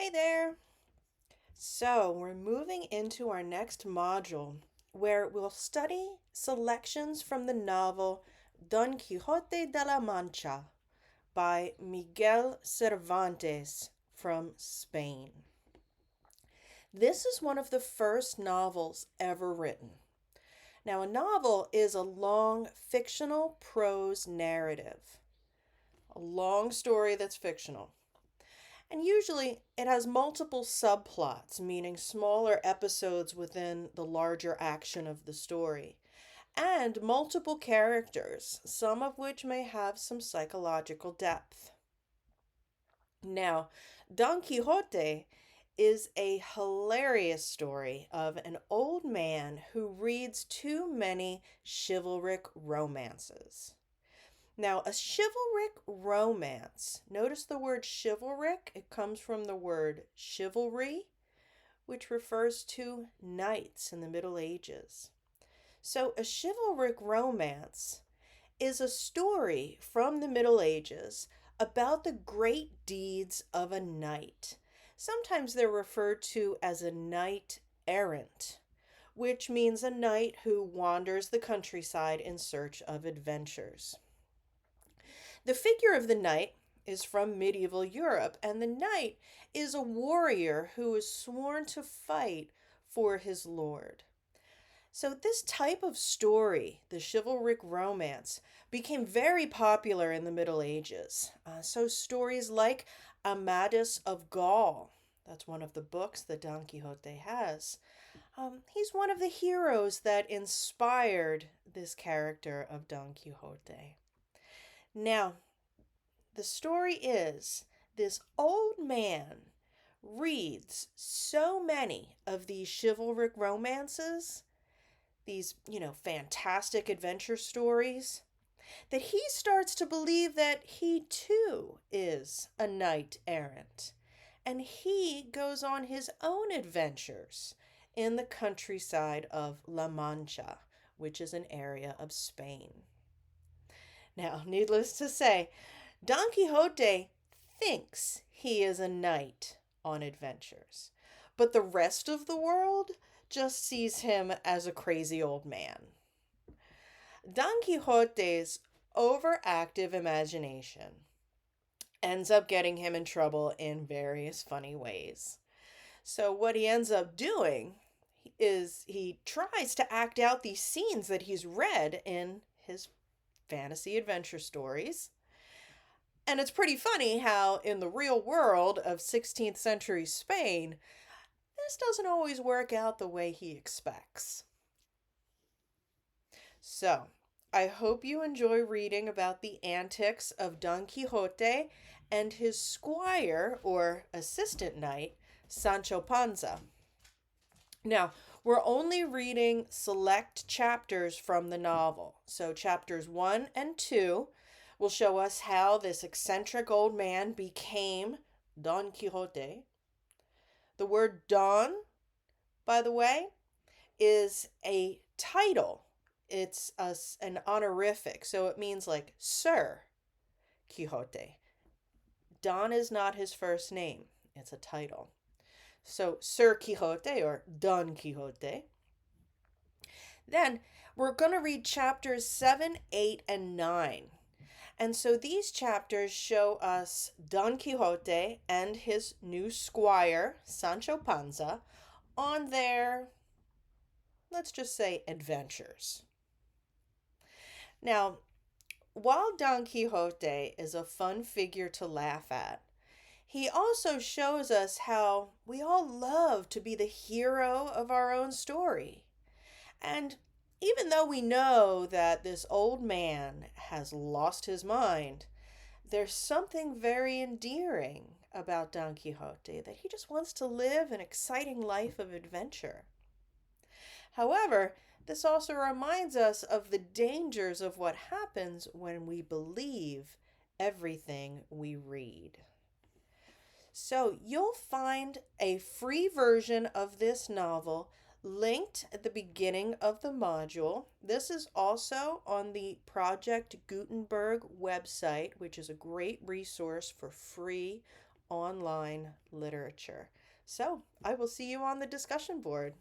Hey there! So, we're moving into our next module where we'll study selections from the novel Don Quixote de la Mancha by Miguel Cervantes from Spain. This is one of the first novels ever written. Now, a novel is a long fictional prose narrative, a long story that's fictional. And usually it has multiple subplots, meaning smaller episodes within the larger action of the story, and multiple characters, some of which may have some psychological depth. Now, Don Quixote is a hilarious story of an old man who reads too many chivalric romances. Now, a chivalric romance, notice the word chivalric, it comes from the word chivalry, which refers to knights in the Middle Ages. So, a chivalric romance is a story from the Middle Ages about the great deeds of a knight. Sometimes they're referred to as a knight errant, which means a knight who wanders the countryside in search of adventures. The figure of the knight is from medieval Europe, and the knight is a warrior who is sworn to fight for his lord. So, this type of story, the chivalric romance, became very popular in the Middle Ages. So, stories like Amadis of Gaul, that's one of the books that Don Quixote has. He's one of the heroes that inspired this character of Don Quixote. Now, the story is this old man reads so many of these chivalric romances, these, fantastic adventure stories, that he starts to believe that he too is a knight errant. And he goes on his own adventures in the countryside of La Mancha, which is an area of Spain. Now, needless to say, Don Quixote thinks he is a knight on adventures, but the rest of the world just sees him as a crazy old man. Don Quixote's overactive imagination ends up getting him in trouble in various funny ways. So, what he ends up doing is he tries to act out these scenes that he's read in his fantasy adventure stories. And it's pretty funny how, in the real world of 16th century Spain, this doesn't always work out the way he expects. So, I hope you enjoy reading about the antics of Don Quixote and his squire, or assistant knight, Sancho Panza. Now, we're only reading select chapters from the novel. So, chapters 1 and 2 will show us how this eccentric old man became Don Quixote. The word Don, by the way, is a title. It's an honorific, so it means like Sir Quixote. Don is not his first name, it's a title. So, Sir Quixote or Don Quixote. Then we're going to read chapters 7, 8, and 9. And so these chapters show us Don Quixote and his new squire, Sancho Panza, on their, let's just say, adventures. Now, while Don Quixote is a fun figure to laugh at, he also shows us how we all love to be the hero of our own story. And even though we know that this old man has lost his mind, there's something very endearing about Don Quixote, that he just wants to live an exciting life of adventure. However, this also reminds us of the dangers of what happens when we believe everything we read. So, you'll find a free version of this novel linked at the beginning of the module. This is also on the Project Gutenberg website, which is a great resource for free online literature. So I will see you on the discussion board.